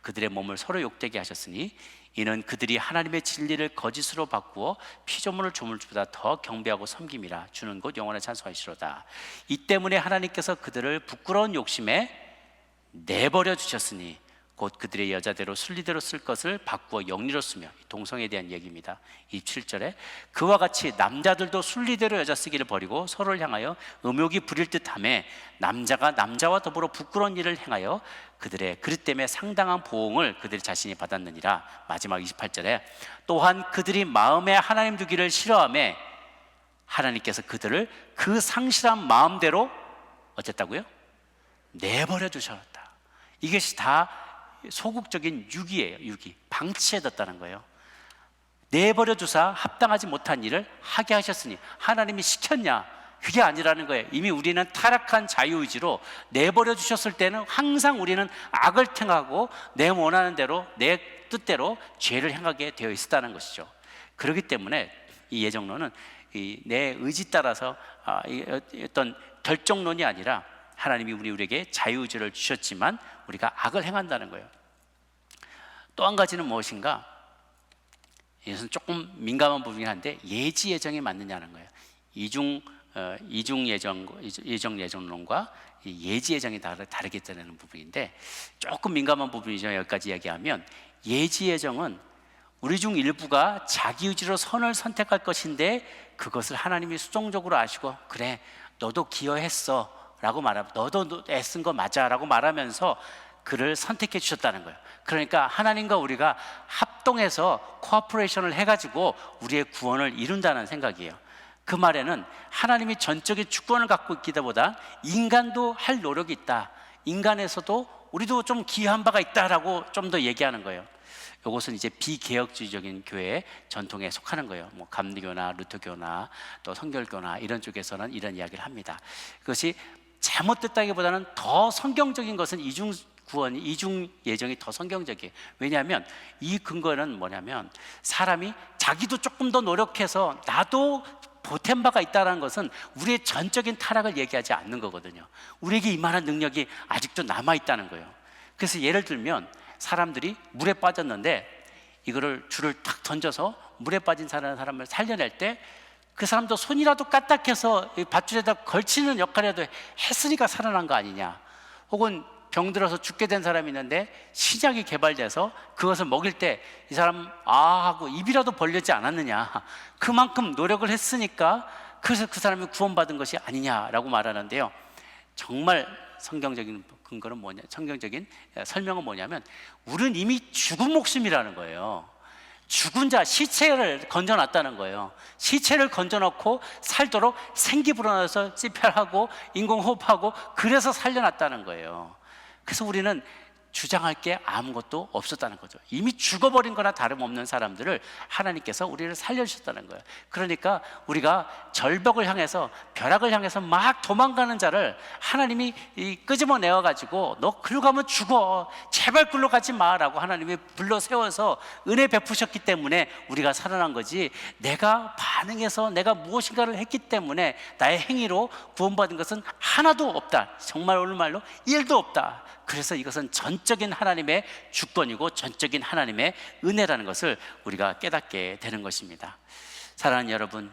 그들의 몸을 서로 욕되게 하셨으니 이는 그들이 하나님의 진리를 거짓으로 바꾸어 피조물을 조물주보다 더 경배하고 섬김이라. 주는 곧 영원한 찬송하시로다. 이 때문에 하나님께서 그들을 부끄러운 욕심에 내버려 두셨으니 곧 그들의 여자대로 순리대로 쓸 것을 바꾸어 영리로 쓰며, 동성에 대한 얘기입니다. 27절에 그와 같이 남자들도 순리대로 여자 쓰기를 버리고 서로를 향하여 음욕이 부릴 듯하며 남자가 남자와 더불어 부끄러운 일을 행하여 그들의 그릇 때문에 상당한 보응을 그들이 자신이 받았느니라. 마지막 28절에 또한 그들이 마음에 하나님 두기를 싫어하며 하나님께서 그들을 그 상실한 마음대로 어쨌다고요? 내버려 두셨다. 이것이 다 소극적인 유기예요. 유기, 방치해뒀다는 거예요. 내버려 두사 합당하지 못한 일을 하게 하셨으니, 하나님이 시켰냐? 그게 아니라는 거예요. 이미 우리는 타락한 자유의지로 내버려 주셨을 때는 항상 우리는 악을 행하고 내 원하는 대로, 내 뜻대로 죄를 행하게 되어 있었다는 것이죠. 그렇기 때문에 이 예정론은 내 의지 따라서 어떤 결정론이 아니라 하나님이 우리에게 자유의지를 주셨지만 우리가 악을 행한다는 거예요. 또 한 가지는 무엇인가? 이것은 조금 민감한 부분이긴 한데 예지 예정이 맞느냐는 거예요. 이중 예정론과 예지 예정이 다르겠다는 부분인데 조금 민감한 부분이죠. 여기까지 이야기하면 예지 예정은 우리 중 일부가 자기 의지로 선을 선택할 것인데 그것을 하나님이 수동적으로 아시고 그래 너도 기여했어 라고 말하면 너도 애쓴 거 맞아 라고 말하면서 그를 선택해 주셨다는 거예요. 그러니까 하나님과 우리가 합동해서 코어퍼레이션을 해가지고 우리의 구원을 이룬다는 생각이에요. 그 말에는 하나님이 전적인 주권을 갖고 있기보다 인간도 할 노력이 있다, 인간에서도 우리도 좀 기여한 바가 있다라고 좀 더 얘기하는 거예요. 이것은 이제 비개혁주의적인 교회의 전통에 속하는 거예요. 뭐 감리교나 루터교나 또 성결교나 이런 쪽에서는 이런 이야기를 합니다. 그것이 잘못됐다기보다는 더 성경적인 것은 이중 예정이 더 성경적이에요. 왜냐하면 이 근거는 뭐냐면 사람이 자기도 조금 더 노력해서 나도 보탠 바가 있다는 것은 우리의 전적인 타락을 얘기하지 않는 거거든요. 우리에게 이만한 능력이 아직도 남아있다는 거예요. 그래서 예를 들면 사람들이 물에 빠졌는데 이거를 줄을 탁 던져서 물에 빠진 사람을 살려낼 때 그 사람도 손이라도 까딱해서 밧줄에다 걸치는 역할이라도 했으니까 살아난 거 아니냐. 혹은 병들어서 죽게 된 사람이 있는데 신약이 개발돼서 그것을 먹일 때 이 사람 하고 입이라도 벌리지 않았느냐. 그만큼 노력을 했으니까 그래서 그 사람이 구원받은 것이 아니냐라고 말하는데요. 정말 성경적인 근거는 뭐냐, 성경적인 설명은 뭐냐면 우리는 이미 죽은 목숨이라는 거예요. 죽은 자, 시체를 건져놨다는 거예요. 시체를 건져놓고 살도록 생기 불어넣어서 CPR하고 인공호흡하고 그래서 살려놨다는 거예요. 그래서 우리는 주장할 게 아무것도 없었다는 거죠. 이미 죽어버린 거나 다름없는 사람들을 하나님께서 우리를 살려주셨다는 거예요. 그러니까 우리가 절벽을 향해서, 벼락을 향해서 막 도망가는 자를 하나님이 끄집어내어가지고 너 글로 가면 죽어, 제발 글로 가지 마라고 하나님이 불러 세워서 은혜 베푸셨기 때문에 우리가 살아난 거지, 내가 반응해서 내가 무엇인가를 했기 때문에 나의 행위로 구원받은 것은 하나도 없다. 정말 오늘 말로 1도 없다. 그래서 이것은 전적인 하나님의 주권이고 전적인 하나님의 은혜라는 것을 우리가 깨닫게 되는 것입니다. 사랑하는 여러분,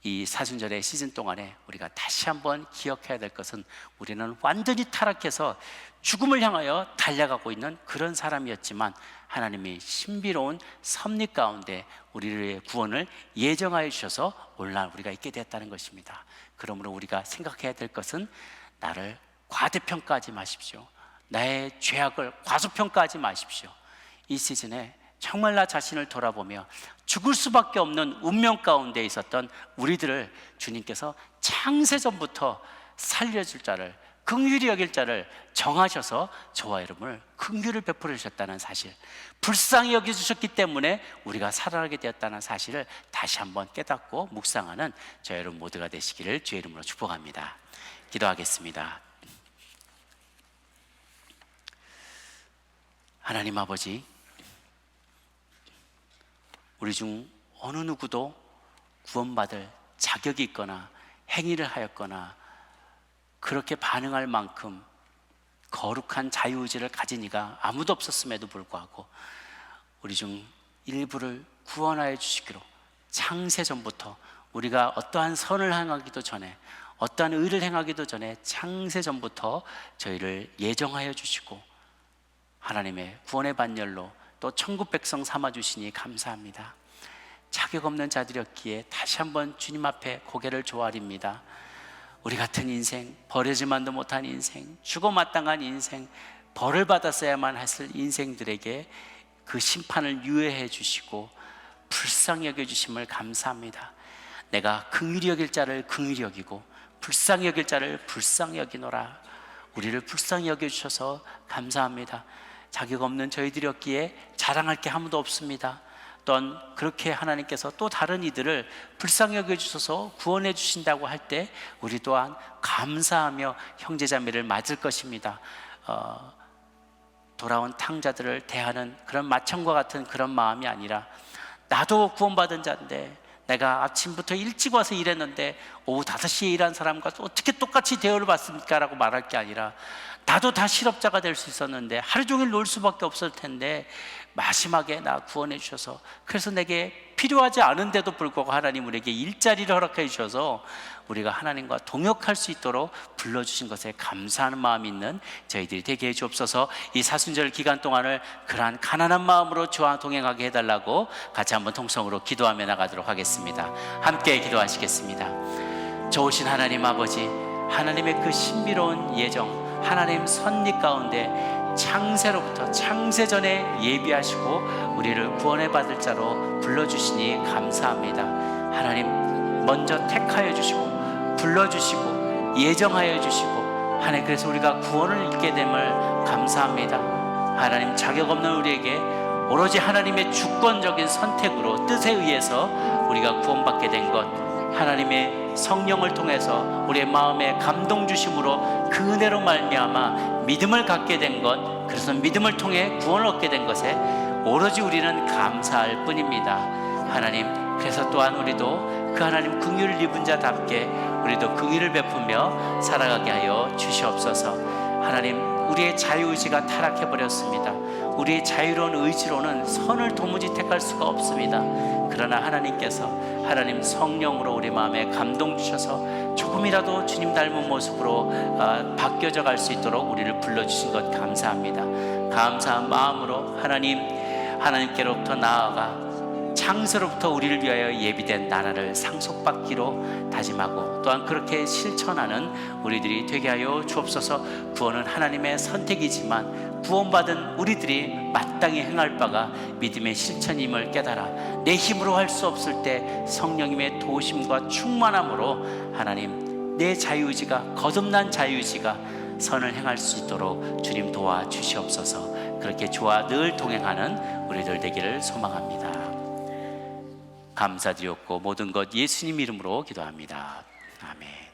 이 사순절의 시즌 동안에 우리가 다시 한번 기억해야 될 것은 우리는 완전히 타락해서 죽음을 향하여 달려가고 있는 그런 사람이었지만 하나님이 신비로운 섭리 가운데 우리의 구원을 예정하여 주셔서 오늘날 우리가 있게 되었다는 것입니다. 그러므로 우리가 생각해야 될 것은 나를 과대평가하지 마십시오. 나의 죄악을 과소평가하지 마십시오. 이 시즌에 정말 나 자신을 돌아보며 죽을 수밖에 없는 운명 가운데 있었던 우리들을 주님께서 창세전부터 살려줄 자를, 긍휼히 여길 자를 정하셔서 저와 여러분을 긍휼을 베풀어 주셨다는 사실, 불쌍히 여겨주셨기 때문에 우리가 살아나게 되었다는 사실을 다시 한번 깨닫고 묵상하는 저 여러분 모두가 되시기를 주의 이름으로 축복합니다. 기도하겠습니다. 하나님 아버지, 우리 중 어느 누구도 구원받을 자격이 있거나 행위를 하였거나 그렇게 반응할 만큼 거룩한 자유의지를 가진 이가 아무도 없었음에도 불구하고 우리 중 일부를 구원하여 주시기로 창세전부터 우리가 어떠한 선을 행하기도 전에 어떠한 의를 행하기도 전에 창세전부터 저희를 예정하여 주시고 하나님의 구원의 반열로 또 천국 백성 삼아주시니 감사합니다. 자격 없는 자들이었기에 다시 한번 주님 앞에 고개를 조아립니다. 우리 같은 인생, 버려지만도 못한 인생, 죽어 마땅한 인생, 벌을 받았어야만 했을 인생들에게 그 심판을 유예해 주시고 불쌍히 여겨주심을 감사합니다. 내가 긍휼히 여길 자를 긍휼히 여기고 불쌍히 여길 자를 불쌍히 여기노라. 우리를 불쌍히 여겨주셔서 감사합니다. 자격 없는 저희들이었기에 자랑할 게 아무도 없습니다. 또한 그렇게 하나님께서 또 다른 이들을 불쌍히 여겨주셔서 구원해 주신다고 할 때 우리 또한 감사하며 형제자매를 맞을 것입니다. 돌아온 탕자들을 대하는 그런 마청과 같은 그런 마음이 아니라 나도 구원받은 자인데 내가 아침부터 일찍 와서 일했는데 오후 5시에 일한 사람과 어떻게 똑같이 대우를 받습니까? 라고 말할 게 아니라 나도 다 실업자가 될 수 있었는데 하루 종일 놀 수밖에 없을 텐데 마지막에 나 구원해 주셔서 그래서 내게 필요하지 않은데도 불구하고 하나님 우리에게 일자리를 허락해 주셔서 우리가 하나님과 동역할 수 있도록 불러주신 것에 감사하는 마음이 있는 저희들이 되게 해 주옵소서. 이 사순절 기간 동안을 그러한 가난한 마음으로 주와 동행하게 해달라고 같이 한번 통성으로 기도하며 나가도록 하겠습니다. 함께 기도하시겠습니다. 좋으신 하나님 아버지, 하나님의 그 신비로운 예정, 하나님 섭리 가운데 창세로부터 창세전에 예비하시고 우리를 구원해 받을 자로 불러주시니 감사합니다. 하나님 먼저 택하여 주시고 불러주시고 예정하여 주시고 하나님 그래서 우리가 구원을 얻게 됨을 감사합니다. 하나님 자격 없는 우리에게 오로지 하나님의 주권적인 선택으로 뜻에 의해서 우리가 구원받게 된 것, 하나님의 성령을 통해서 우리의 마음에 감동 주심으로 그 은혜로 말미암아 믿음을 갖게 된 것, 그래서 믿음을 통해 구원을 얻게 된 것에 오로지 우리는 감사할 뿐입니다. 하나님 그래서 또한 우리도 그 하나님 긍휼을 입은 자답게 우리도 긍휼을 베푸며 살아가게 하여 주시옵소서. 하나님 우리의 자유의지가 타락해버렸습니다. 우리의 자유로운 의지로는 선을 도무지 택할 수가 없습니다. 그러나 하나님께서 하나님 성령으로 우리 마음에 감동 주셔서 조금이라도 주님 닮은 모습으로 바뀌어져 갈 수 있도록 우리를 불러주신 것 감사합니다. 감사한 마음으로 하나님께로부터 나아가 창세로부터 우리를 위하여 예비된 나라를 상속받기로 다짐하고 또한 그렇게 실천하는 우리들이 되게 하여 주옵소서. 구원은 하나님의 선택이지만 구원받은 우리들이 마땅히 행할 바가 믿음의 실천임을 깨달아 내 힘으로 할 수 없을 때 성령님의 도우심과 충만함으로 하나님 내 자유의지가 거듭난 자유의지가 선을 행할 수 있도록 주님 도와주시옵소서. 그렇게 주와 늘 동행하는 우리들 되기를 소망합니다. 감사드렸고 모든 것 예수님 이름으로 기도합니다. 아멘.